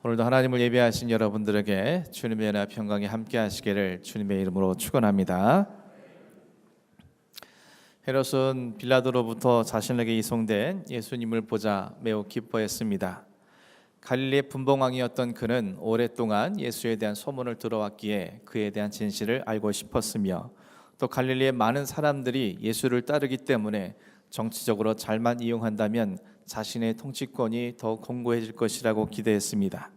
오늘도 하나님을 예배하신 여러분들에게 주님의 은혜와 평강이 함께 하시기를 주님의 이름으로 축원합니다. 헤롯은 빌라도로부터 자신에게 이송된 예수님을 보자 매우 기뻐했습니다. 갈릴리의 분봉왕이었던 그는 오랫동안 예수에 대한 소문을 들어왔기에 그에 대한 진실을 알고 싶었으며, 또 갈릴리의 많은 사람들이 예수를 따르기 때문에 정치적으로 잘만 이용한다면 자신의 통치권이 더 공고해질 것이라고 기대했습니다.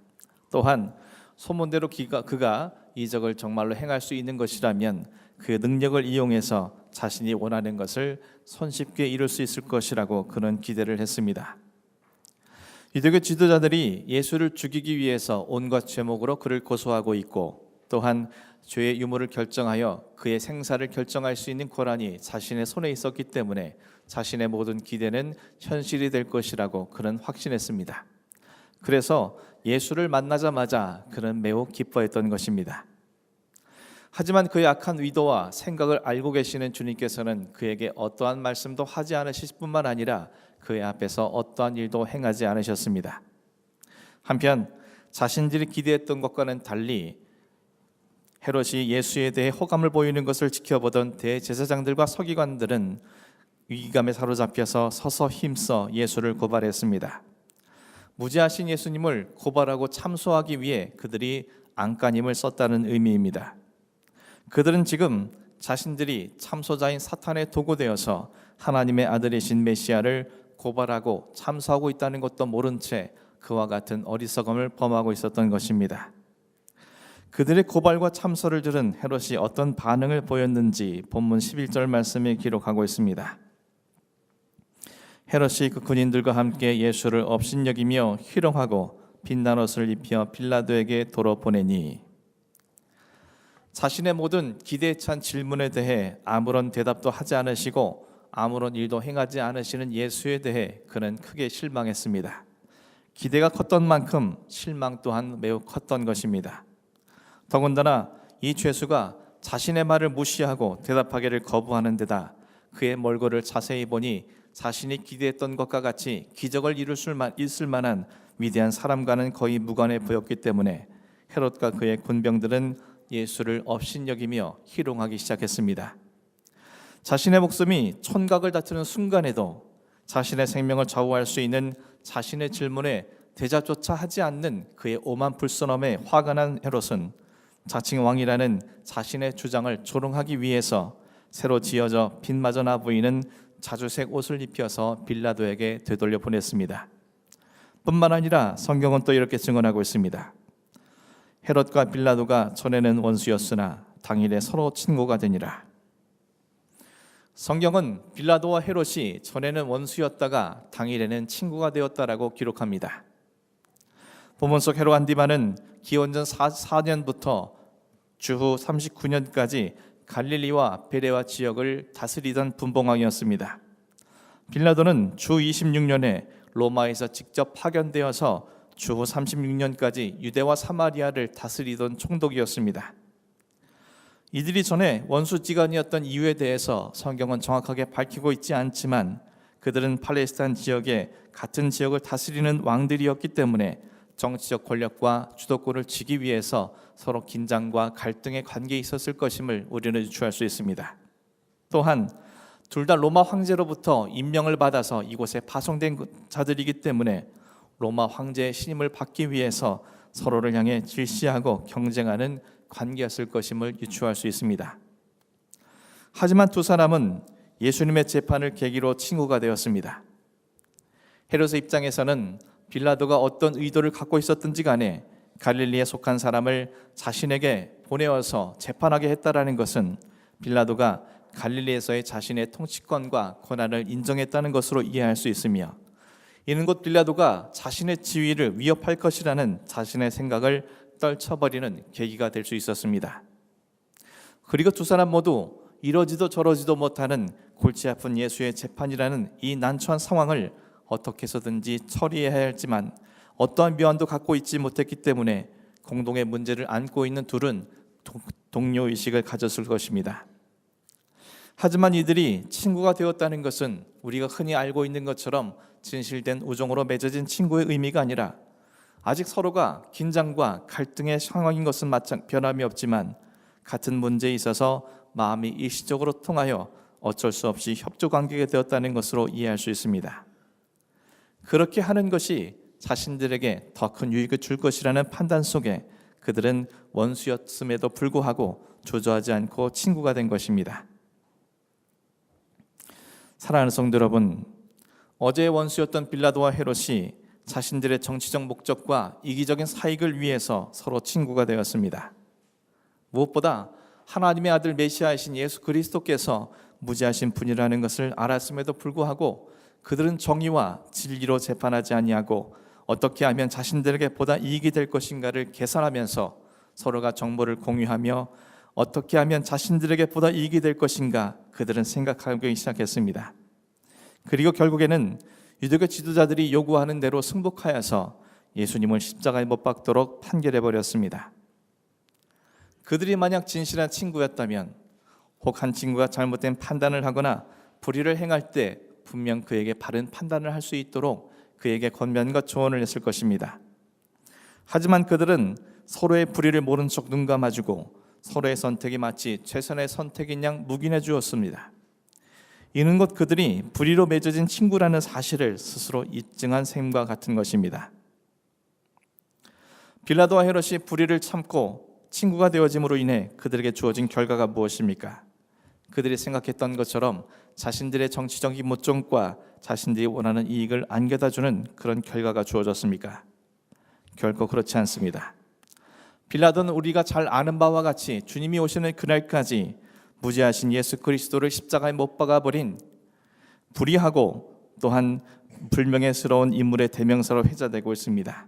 또한 소문대로 그가 이적을 정말로 행할 수 있는 것이라면 그 능력을 이용해서 자신이 원하는 것을 손쉽게 이룰 수 있을 것이라고 그는 기대를 했습니다. 유대교 지도자들이 예수를 죽이기 위해서 온갖 죄목으로 그를 고소하고 있고, 또한 죄의 유무를 결정하여 그의 생사를 결정할 수 있는 권한이 자신의 손에 있었기 때문에 자신의 모든 기대는 현실이 될 것이라고 그는 확신했습니다. 그래서 예수를 만나자마자 그는 매우 기뻐했던 것입니다. 하지만 그의 악한 의도와 생각을 알고 계시는 주님께서는 그에게 어떠한 말씀도 하지 않으실 뿐만 아니라 그의 앞에서 어떠한 일도 행하지 않으셨습니다. 한편 자신들이 기대했던 것과는 달리 헤롯이 예수에 대해 호감을 보이는 것을 지켜보던 대제사장들과 서기관들은 위기감에 사로잡혀서 서서 힘써 예수를 고발했습니다. 무죄하신 예수님을 고발하고 참소하기 위해 그들이 안간힘을 썼다는 의미입니다. 그들은 지금 자신들이 참소자인 사탄의 도구되어서 하나님의 아들이신 메시아를 고발하고 참소하고 있다는 것도 모른 채 그와 같은 어리석음을 범하고 있었던 것입니다. 그들의 고발과 참소를 들은 헤롯이 어떤 반응을 보였는지 본문 11절 말씀에 기록하고 있습니다. 헤롯이 그 군인들과 함께 예수를 업신여기며 희롱하고 빛난 옷을 입혀 빌라도에게 도로 보내니, 자신의 모든 기대에 찬 질문에 대해 아무런 대답도 하지 않으시고 아무런 일도 행하지 않으시는 예수에 대해 그는 크게 실망했습니다. 기대가 컸던 만큼 실망 또한 매우 컸던 것입니다. 더군다나 이 죄수가 자신의 말을 무시하고 대답하기를 거부하는 데다 그의 몰골을 자세히 보니 자신이 기대했던 것과 같이 기적을 이룰 수 있을 만한 위대한 사람과는 거의 무관해 보였기 때문에 헤롯과 그의 군병들은 예수를 업신여기며 희롱하기 시작했습니다. 자신의 목숨이 촌각을 다투는 순간에도 자신의 생명을 좌우할 수 있는 자신의 질문에 대답조차 하지 않는 그의 오만 불선함에 화가 난 헤롯은 자칭 왕이라는 자신의 주장을 조롱하기 위해서 새로 지어져 빛마저 나 보이는 자주색 옷을 입혀서 빌라도에게 되돌려 보냈습니다. 뿐만 아니라 성경은 또 이렇게 증언하고 있습니다. 헤롯과 빌라도가 전에는 원수였으나 당일에 서로 친구가 되니라. 성경은 빌라도와 헤롯이 전에는 원수였다가 당일에는 친구가 되었다라고 기록합니다. 본문 속 헤롯 안디바는 기원전 4년부터 주후 39년까지 갈릴리와 베레와 지역을 다스리던 분봉왕이었습니다. 빌라도는 주 26년에 로마에서 직접 파견되어서 주후 36년까지 유대와 사마리아를 다스리던 총독이었습니다. 이들이 전에 원수지간이었던 이유에 대해서 성경은 정확하게 밝히고 있지 않지만 그들은 팔레스타인 지역의 같은 지역을 다스리는 왕들이었기 때문에 정치적 권력과 주도권을 쥐기 위해서 서로 긴장과 갈등의 관계에 있었을 것임을 우리는 유추할 수 있습니다. 또한 둘 다 로마 황제로부터 임명을 받아서 이곳에 파송된 자들이기 때문에 로마 황제의 신임을 받기 위해서 서로를 향해 질시하고 경쟁하는 관계였을 것임을 유추할 수 있습니다. 하지만 두 사람은 예수님의 재판을 계기로 친구가 되었습니다. 헤롯의 입장에서는 빌라도가 어떤 의도를 갖고 있었든지 간에 갈릴리에 속한 사람을 자신에게 보내어서 재판하게 했다라는 것은 빌라도가 갈릴리에서의 자신의 통치권과 권한을 인정했다는 것으로 이해할 수 있으며, 이는 곧 빌라도가 자신의 지위를 위협할 것이라는 자신의 생각을 떨쳐버리는 계기가 될 수 있었습니다. 그리고 두 사람 모두 이러지도 저러지도 못하는 골치 아픈 예수의 재판이라는 이 난처한 상황을 어떻게 해서든지 처리해야 할지만 어떠한 묘안도 갖고 있지 못했기 때문에 공동의 문제를 안고 있는 둘은 동료의식을 가졌을 것입니다. 하지만 이들이 친구가 되었다는 것은 우리가 흔히 알고 있는 것처럼 진실된 우정으로 맺어진 친구의 의미가 아니라 아직 서로가 긴장과 갈등의 상황인 것은 변함이 없지만 같은 문제에 있어서 마음이 일시적으로 통하여 어쩔 수 없이 협조 관계가 되었다는 것으로 이해할 수 있습니다. 그렇게 하는 것이 자신들에게 더 큰 유익을 줄 것이라는 판단 속에 그들은 원수였음에도 불구하고 주저하지 않고 친구가 된 것입니다. 사랑하는 성도 여러분, 어제의 원수였던 빌라도와 헤롯이 자신들의 정치적 목적과 이기적인 사익을 위해서 서로 친구가 되었습니다. 무엇보다 하나님의 아들 메시아이신 예수 그리스도께서 무지하신 분이라는 것을 알았음에도 불구하고 그들은 정의와 진리로 재판하지 아니하고 어떻게 하면 자신들에게 보다 이익이 될 것인가를 계산하면서 서로가 정보를 공유하며 어떻게 하면 자신들에게 보다 이익이 될 것인가 그들은 생각하기 시작했습니다. 그리고 결국에는 유대교 지도자들이 요구하는 대로 승복하여서 예수님을 십자가에 못 박도록 판결해 버렸습니다. 그들이 만약 진실한 친구였다면 혹 한 친구가 잘못된 판단을 하거나 불의를 행할 때 분명 그에게 바른 판단을 할 수 있도록 그에게 권면과 조언을 했을 것입니다. 하지만 그들은 서로의 불의를 모른 척 눈 감아주고 서로의 선택이 마치 최선의 선택인 양 묵인해 주었습니다. 이는 곧 그들이 불의로 맺어진 친구라는 사실을 스스로 입증한 셈과 같은 것입니다. 빌라도와 헤롯이 불의를 참고 친구가 되어짐으로 인해 그들에게 주어진 결과가 무엇입니까? 그들이 생각했던 것처럼 자신들의 정치적 목적과 자신들이 원하는 이익을 안겨다주는 그런 결과가 주어졌습니까? 결코 그렇지 않습니다. 빌라도는 우리가 잘 아는 바와 같이 주님이 오시는 그날까지 무지하신 예수 그리스도를 십자가에 못 박아버린 불의하고 또한 불명예스러운 인물의 대명사로 회자되고 있습니다.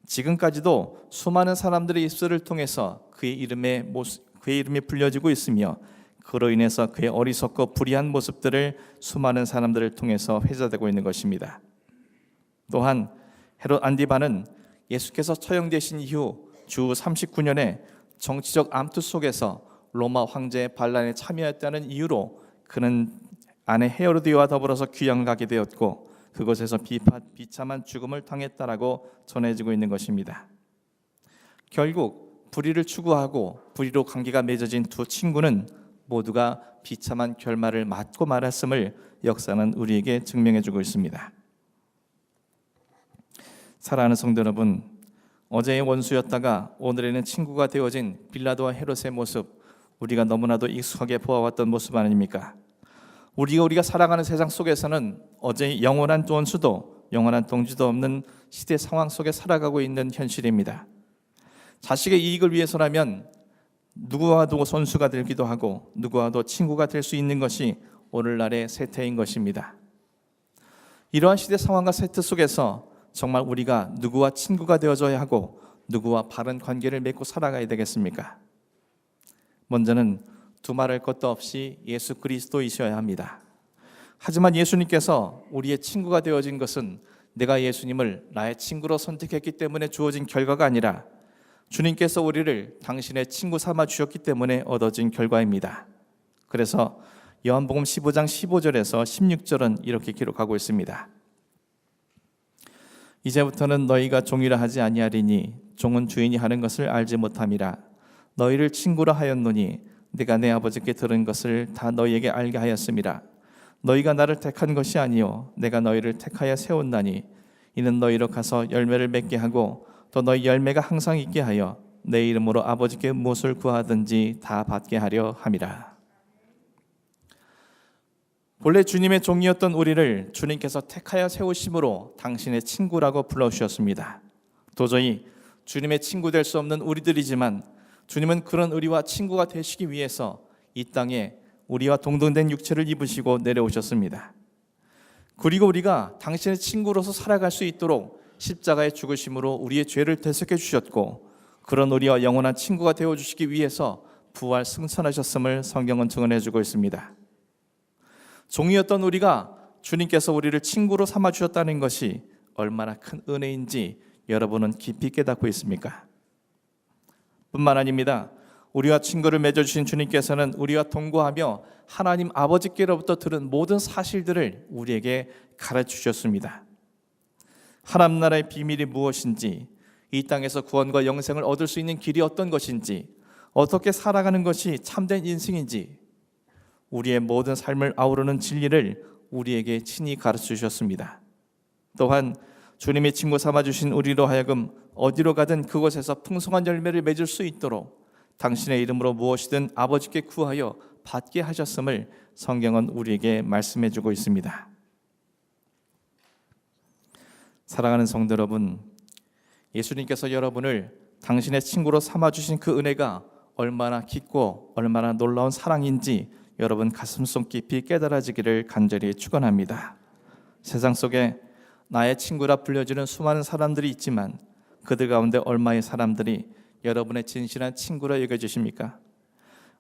지금까지도 수많은 사람들의 입술을 통해서 그의 이름이 불려지고 있으며 그로 인해서 그의 어리석고 불의한 모습들을 수많은 사람들을 통해서 회자되고 있는 것입니다. 또한 헤롯 안디바는 예수께서 처형되신 이후 주 39년에 정치적 암투 속에서 로마 황제의 반란에 참여했다는 이유로 그는 아내 헤로디와 더불어서 귀양을 가게 되었고 그곳에서 비참한 죽음을 당했다라고 전해지고 있는 것입니다. 결국 불의를 추구하고 불의로 관계가 맺어진 두 친구는 모두가 비참한 결말을 맞고 말았음을 역사는 우리에게 증명해주고 있습니다. 사랑하는 성도 여러분, 어제의 원수였다가 오늘에는 친구가 되어진 빌라도와 헤롯의 모습, 우리가 너무나도 익숙하게 보아왔던 모습 아닙니까? 우리가 살아가는 세상 속에서는 어제의 영원한 원수도 영원한 동지도 없는 시대 상황 속에 살아가고 있는 현실입니다. 자식의 이익을 위해서라면 누구와도 선수가 되기도 하고 누구와도 친구가 될 수 있는 것이 오늘날의 세태인 것입니다. 이러한 시대 상황과 세태 속에서 정말 우리가 누구와 친구가 되어줘야 하고 누구와 바른 관계를 맺고 살아가야 되겠습니까? 먼저는 두말할 것도 없이 예수 그리스도이셔야 합니다. 하지만 예수님께서 우리의 친구가 되어진 것은 내가 예수님을 나의 친구로 선택했기 때문에 주어진 결과가 아니라 주님께서 우리를 당신의 친구 삼아 주셨기 때문에 얻어진 결과입니다. 그래서 요한복음 15장 15절에서 16절은 이렇게 기록하고 있습니다. 이제부터는 너희가 종이라 하지 아니하리니 종은 주인이 하는 것을 알지 못함이라. 너희를 친구라 하였노니 내가 내 아버지께 들은 것을 다 너희에게 알게 하였음이라. 너희가 나를 택한 것이 아니요 내가 너희를 택하여 세웠나니 이는 너희로 가서 열매를 맺게 하고 또 너희 열매가 항상 있게 하여 내 이름으로 아버지께 무엇을 구하든지 다 받게 하려 함이라. 본래 주님의 종이었던 우리를 주님께서 택하여 세우심으로 당신의 친구라고 불러주셨습니다. 도저히 주님의 친구 될 수 없는 우리들이지만 주님은 그런 우리와 친구가 되시기 위해서 이 땅에 우리와 동등된 육체를 입으시고 내려오셨습니다. 그리고 우리가 당신의 친구로서 살아갈 수 있도록 십자가의 죽으심으로 우리의 죄를 대속해 주셨고 그런 우리와 영원한 친구가 되어주시기 위해서 부활 승천하셨음을 성경은 증언해 주고 있습니다. 종이었던 우리가 주님께서 우리를 친구로 삼아주셨다는 것이 얼마나 큰 은혜인지 여러분은 깊이 깨닫고 있습니까? 뿐만 아닙니다. 우리와 친구를 맺어주신 주님께서는 우리와 동거하며 하나님 아버지께로부터 들은 모든 사실들을 우리에게 가르치셨습니다. 하나님 나라의 비밀이 무엇인지, 이 땅에서 구원과 영생을 얻을 수 있는 길이 어떤 것인지, 어떻게 살아가는 것이 참된 인생인지 우리의 모든 삶을 아우르는 진리를 우리에게 친히 가르쳐 주셨습니다. 또한 주님의 친구 삼아주신 우리로 하여금 어디로 가든 그곳에서 풍성한 열매를 맺을 수 있도록 당신의 이름으로 무엇이든 아버지께 구하여 받게 하셨음을 성경은 우리에게 말씀해 주고 있습니다. 사랑하는 성도 여러분, 예수님께서 여러분을 당신의 친구로 삼아주신 그 은혜가 얼마나 깊고 얼마나 놀라운 사랑인지 여러분 가슴속 깊이 깨달아지기를 간절히 축원합니다. 세상 속에 나의 친구라 불려지는 수많은 사람들이 있지만 그들 가운데 얼마의 사람들이 여러분의 진실한 친구라 여겨지십니까?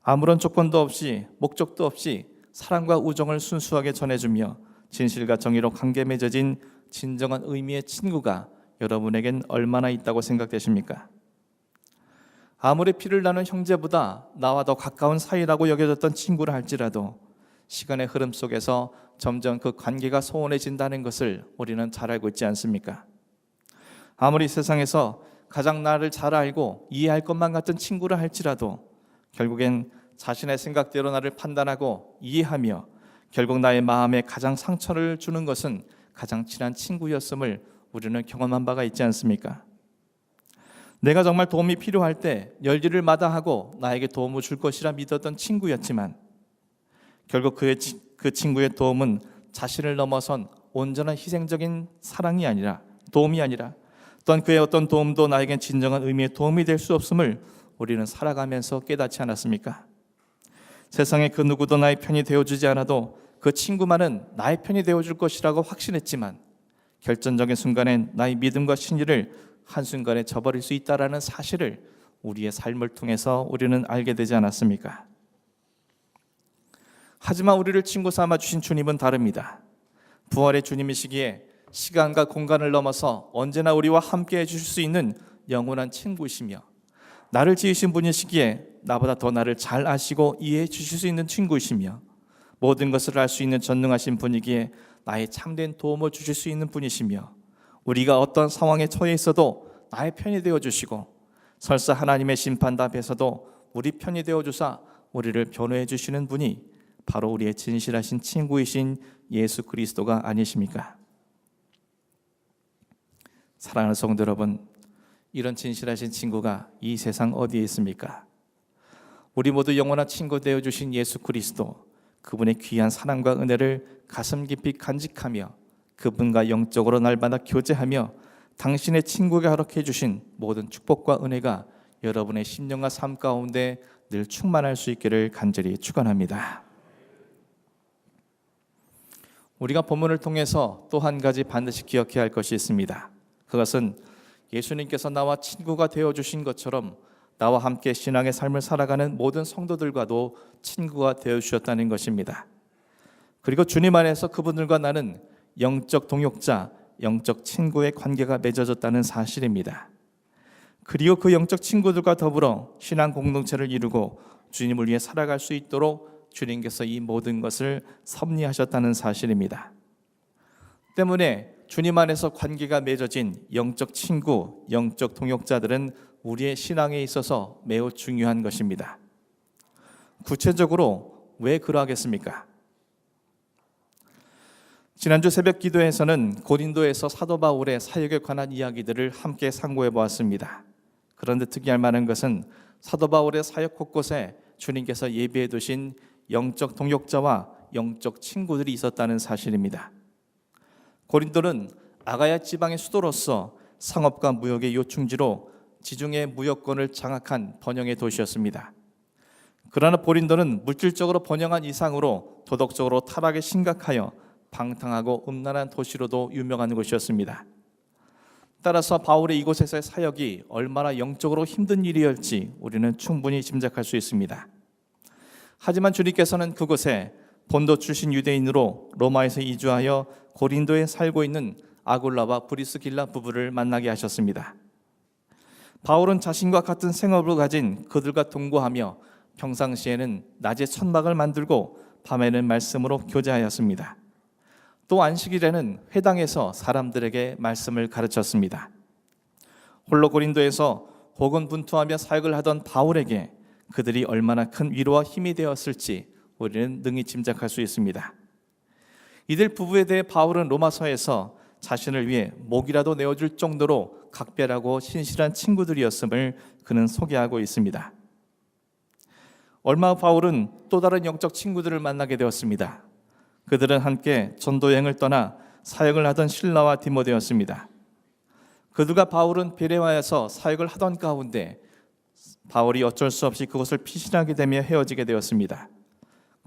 아무런 조건도 없이 목적도 없이 사랑과 우정을 순수하게 전해주며 진실과 정의로 관계 맺어진 진정한 의미의 친구가 여러분에겐 얼마나 있다고 생각되십니까? 아무리 피를 나눈 형제보다 나와 더 가까운 사이라고 여겨졌던 친구라 할지라도 시간의 흐름 속에서 점점 그 관계가 소원해진다는 것을 우리는 잘 알고 있지 않습니까? 아무리 세상에서 가장 나를 잘 알고 이해할 것만 같은 친구라 할지라도 결국엔 자신의 생각대로 나를 판단하고 이해하며 결국 나의 마음에 가장 상처를 주는 것은 가장 친한 친구였음을 우리는 경험한 바가 있지 않습니까? 내가 정말 도움이 필요할 때 열일을 마다하고 나에게 도움을 줄 것이라 믿었던 친구였지만 결국 그 친구의 도움은 자신을 넘어선 온전한 희생적인 사랑이 아니라 도움이 아니라 또한 그의 어떤 도움도 나에겐 진정한 의미의 도움이 될 수 없음을 우리는 살아가면서 깨닫지 않았습니까? 세상에 그 누구도 나의 편이 되어주지 않아도 그 친구만은 나의 편이 되어줄 것이라고 확신했지만 결정적인 순간엔 나의 믿음과 신의를 한순간에 저버릴 수 있다는 사실을 우리의 삶을 통해서 우리는 알게 되지 않았습니까? 하지만 우리를 친구 삼아 주신 주님은 다릅니다. 부활의 주님이시기에 시간과 공간을 넘어서 언제나 우리와 함께 해주실 수 있는 영원한 친구이시며 나를 지으신 분이시기에 나보다 더 나를 잘 아시고 이해해 주실 수 있는 친구이시며 모든 것을 알 수 있는 전능하신 분이기에 나의 참된 도움을 주실 수 있는 분이시며 우리가 어떤 상황에 처해 있어도 나의 편이 되어주시고 설사 하나님의 심판대 앞에서도 우리 편이 되어주사 우리를 변호해 주시는 분이 바로 우리의 진실하신 친구이신 예수 그리스도가 아니십니까? 사랑하는 성도 여러분, 이런 진실하신 친구가 이 세상 어디에 있습니까? 우리 모두 영원한 친구 되어주신 예수 그리스도, 그분의 귀한 사랑과 은혜를 가슴 깊이 간직하며 그분과 영적으로 날마다 교제하며 당신의 친구가 허락해 주신 모든 축복과 은혜가 여러분의 심령과 삶 가운데 늘 충만할 수 있기를 간절히 축원합니다. 우리가 본문을 통해서 또 한 가지 반드시 기억해야 할 것이 있습니다. 그것은 예수님께서 나와 친구가 되어주신 것처럼 나와 함께 신앙의 삶을 살아가는 모든 성도들과도 친구가 되어주셨다는 것입니다. 그리고 주님 안에서 그분들과 나는 영적 동역자, 영적 친구의 관계가 맺어졌다는 사실입니다. 그리고 그 영적 친구들과 더불어 신앙 공동체를 이루고 주님을 위해 살아갈 수 있도록 주님께서 이 모든 것을 섭리하셨다는 사실입니다. 때문에 주님 안에서 관계가 맺어진 영적 친구, 영적 동역자들은 우리의 신앙에 있어서 매우 중요한 것입니다. 구체적으로 왜 그러하겠습니까? 지난주 새벽 기도에서는 고린도에서 사도 바울의 사역에 관한 이야기들을 함께 상고해 보았습니다. 그런데 특이할 만한 것은 사도 바울의 사역 곳곳에 주님께서 예비해 두신 영적 동역자와 영적 친구들이 있었다는 사실입니다. 고린도는 아가야 지방의 수도로서 상업과 무역의 요충지로 지중해 무역권을 장악한 번영의 도시였습니다. 그러나 고린도는 물질적으로 번영한 이상으로 도덕적으로 타락에 심각하여 방탕하고 음란한 도시로도 유명한 곳이었습니다. 따라서 바울의 이곳에서의 사역이 얼마나 영적으로 힘든 일이었지 우리는 충분히 짐작할 수 있습니다. 하지만 주님께서는 그곳에 본도 출신 유대인으로 로마에서 이주하여 고린도에 살고 있는 아굴라와 브리스길라 부부를 만나게 하셨습니다. 바울은 자신과 같은 생업을 가진 그들과 동거하며 평상시에는 낮에 천막을 만들고 밤에는 말씀으로 교제하였습니다. 또 안식일에는 회당에서 사람들에게 말씀을 가르쳤습니다. 홀로 고린도에서 고군분투하며 사역을 하던 바울에게 그들이 얼마나 큰 위로와 힘이 되었을지 우리는 능히 짐작할 수 있습니다. 이들 부부에 대해 바울은 로마서에서 자신을 위해 목이라도 내어줄 정도로 각별하고 신실한 친구들이었음을 그는 소개하고 있습니다. 얼마 후 바울은 또 다른 영적 친구들을 만나게 되었습니다. 그들은 함께 전도 여행을 떠나 사역을 하던 실라와 디모데였습니다. 그들과 바울은 베레아에서 사역을 하던 가운데 바울이 어쩔 수 없이 그것을 피신하게 되며 헤어지게 되었습니다.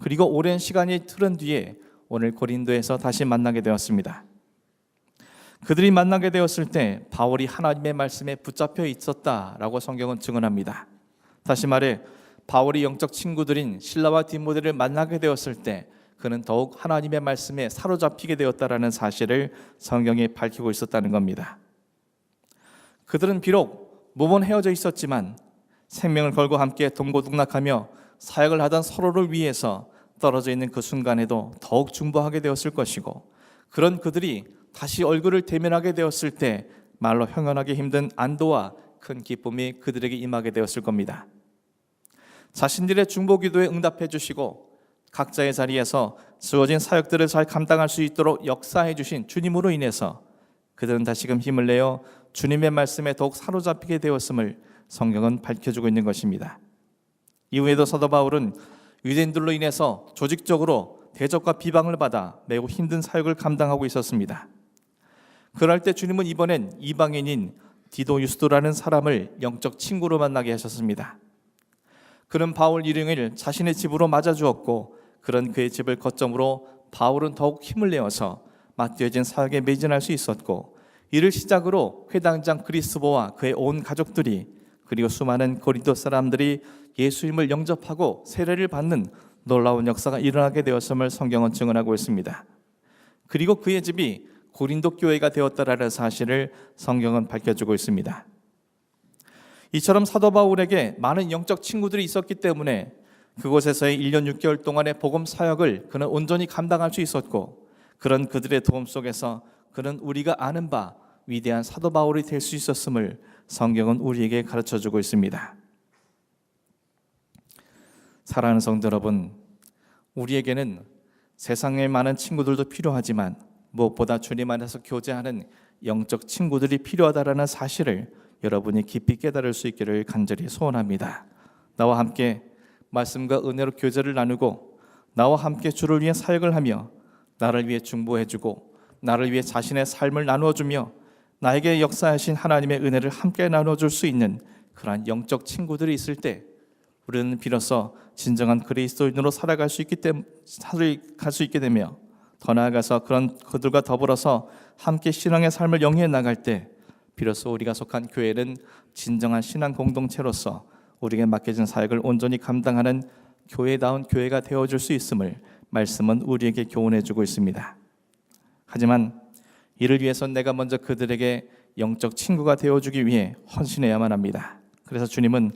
그리고 오랜 시간이 흐른 뒤에 오늘 고린도에서 다시 만나게 되었습니다. 그들이 만나게 되었을 때 바울이 하나님의 말씀에 붙잡혀 있었다라고 성경은 증언합니다. 다시 말해 바울이 영적 친구들인 실라와 디모데를 만나게 되었을 때 그는 더욱 하나님의 말씀에 사로잡히게 되었다라는 사실을 성경이 밝히고 있었다는 겁니다. 그들은 비록 몸은 헤어져 있었지만 생명을 걸고 함께 동고동락하며 사역을 하던 서로를 위해서 떨어져 있는 그 순간에도 더욱 중보하게 되었을 것이고, 그런 그들이 다시 얼굴을 대면하게 되었을 때 말로 형언하기 힘든 안도와 큰 기쁨이 그들에게 임하게 되었을 겁니다. 자신들의 중보 기도에 응답해 주시고 각자의 자리에서 주어진 사역들을 잘 감당할 수 있도록 역사해 주신 주님으로 인해서 그들은 다시금 힘을 내어 주님의 말씀에 더욱 사로잡히게 되었음을 성경은 밝혀주고 있는 것입니다. 이후에도 사도 바울은 유대인들로 인해서 조직적으로 대적과 비방을 받아 매우 힘든 사역을 감당하고 있었습니다. 그럴 때 주님은 이번엔 이방인인 디도 유스도라는 사람을 영적 친구로 만나게 하셨습니다. 그는 바울 일행을 자신의 집으로 맞아주었고, 그런 그의 집을 거점으로 바울은 더욱 힘을 내어서 맡겨진 사역에 매진할 수 있었고, 이를 시작으로 회당장 그리스보와 그의 온 가족들이 그리고 수많은 고린도 사람들이 예수님을 영접하고 세례를 받는 놀라운 역사가 일어나게 되었음을 성경은 증언하고 있습니다. 그리고 그의 집이 고린도 교회가 되었다라는 사실을 성경은 밝혀주고 있습니다. 이처럼 사도 바울에게 많은 영적 친구들이 있었기 때문에 그곳에서의 1년 6개월 동안의 복음 사역을 그는 온전히 감당할 수 있었고, 그런 그들의 도움 속에서 그는 우리가 아는 바 위대한 사도 바울이 될 수 있었음을 성경은 우리에게 가르쳐주고 있습니다. 사랑하는 성도 여러분, 우리에게는 세상에 많은 친구들도 필요하지만 무엇보다 주님 안에서 교제하는 영적 친구들이 필요하다라는 사실을 여러분이 깊이 깨달을 수 있기를 간절히 소원합니다. 나와 함께 말씀과 은혜로 교제를 나누고 나와 함께 주를 위해 사역을 하며 나를 위해 중보해주고 나를 위해 자신의 삶을 나누어주며 나에게 역사하신 하나님의 은혜를 함께 나눠줄 수 있는 그러한 영적 친구들이 있을 때 우리는 비로소 진정한 그리스도인으로 살아갈 수 있게 되며, 더 나아가서 그런 그들과 더불어서 함께 신앙의 삶을 영위해 나갈 때 비로소 우리가 속한 교회는 진정한 신앙 공동체로서 우리에게 맡겨진 사역을 온전히 감당하는 교회다운 교회가 되어줄 수 있음을 말씀은 우리에게 교훈해주고 있습니다. 하지만 이를 위해서 내가 먼저 그들에게 영적 친구가 되어주기 위해 헌신해야만 합니다. 그래서 주님은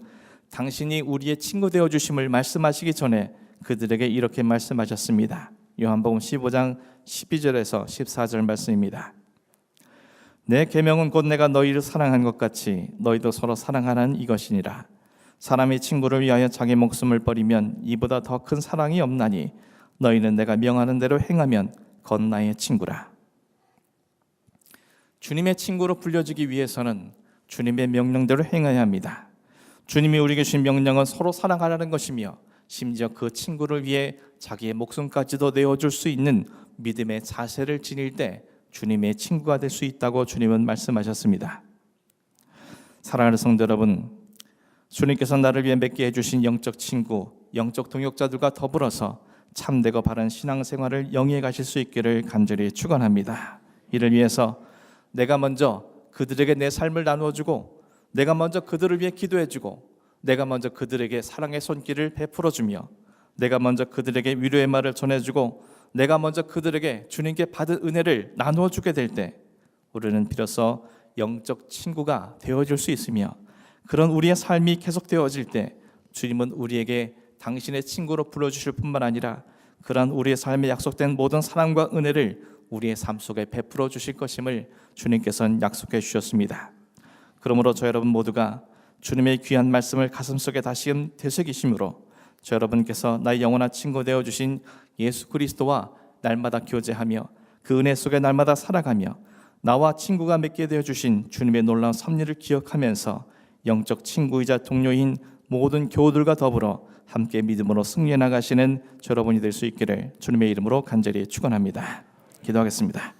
당신이 우리의 친구 되어주심을 말씀하시기 전에 그들에게 이렇게 말씀하셨습니다. 요한복음 15장 12절에서 14절 말씀입니다. 내 계명은 곧 내가 너희를 사랑한 것 같이 너희도 서로 사랑하라는 이것이니라. 사람이 친구를 위하여 자기 목숨을 버리면 이보다 더 큰 사랑이 없나니 너희는 내가 명하는 대로 행하면 곧 나의 친구라. 주님의 친구로 불려지기 위해서는 주님의 명령대로 행해야 합니다. 주님이 우리에게 주신 명령은 서로 사랑하라는 것이며 심지어 그 친구를 위해 자기의 목숨까지도 내어줄 수 있는 믿음의 자세를 지닐 때 주님의 친구가 될 수 있다고 주님은 말씀하셨습니다. 사랑하는 성도 여러분, 주님께서 나를 위해 맺게 해주신 영적 친구, 영적 동역자들과 더불어서 참되고 바른 신앙생활을 영위해 가실 수 있기를 간절히 축원합니다. 이를 위해서 내가 먼저 그들에게 내 삶을 나누어주고, 내가 먼저 그들을 위해 기도해주고, 내가 먼저 그들에게 사랑의 손길을 베풀어주며, 내가 먼저 그들에게 위로의 말을 전해주고, 내가 먼저 그들에게 주님께 받은 은혜를 나누어주게 될 때 우리는 비로소 영적 친구가 되어줄 수 있으며, 그런 우리의 삶이 계속되어질 때 주님은 우리에게 당신의 친구로 불러주실 뿐만 아니라 그런 우리의 삶에 약속된 모든 사랑과 은혜를 우리의 삶 속에 베풀어 주실 것임을 주님께서는 약속해 주셨습니다. 그러므로 저 여러분 모두가 주님의 귀한 말씀을 가슴속에 다시금 되새기심으로 저 여러분께서 나의 영원한 친구 되어 주신 예수 그리스도와 날마다 교제하며 그 은혜 속에 날마다 살아가며 나와 친구가 맺게 되어 주신 주님의 놀라운 섭리를 기억하면서 영적 친구이자 동료인 모든 교우들과 더불어 함께 믿음으로 승리해 나가시는 저 여러분이 될 수 있기를 주님의 이름으로 간절히 축원합니다. 기도하겠습니다.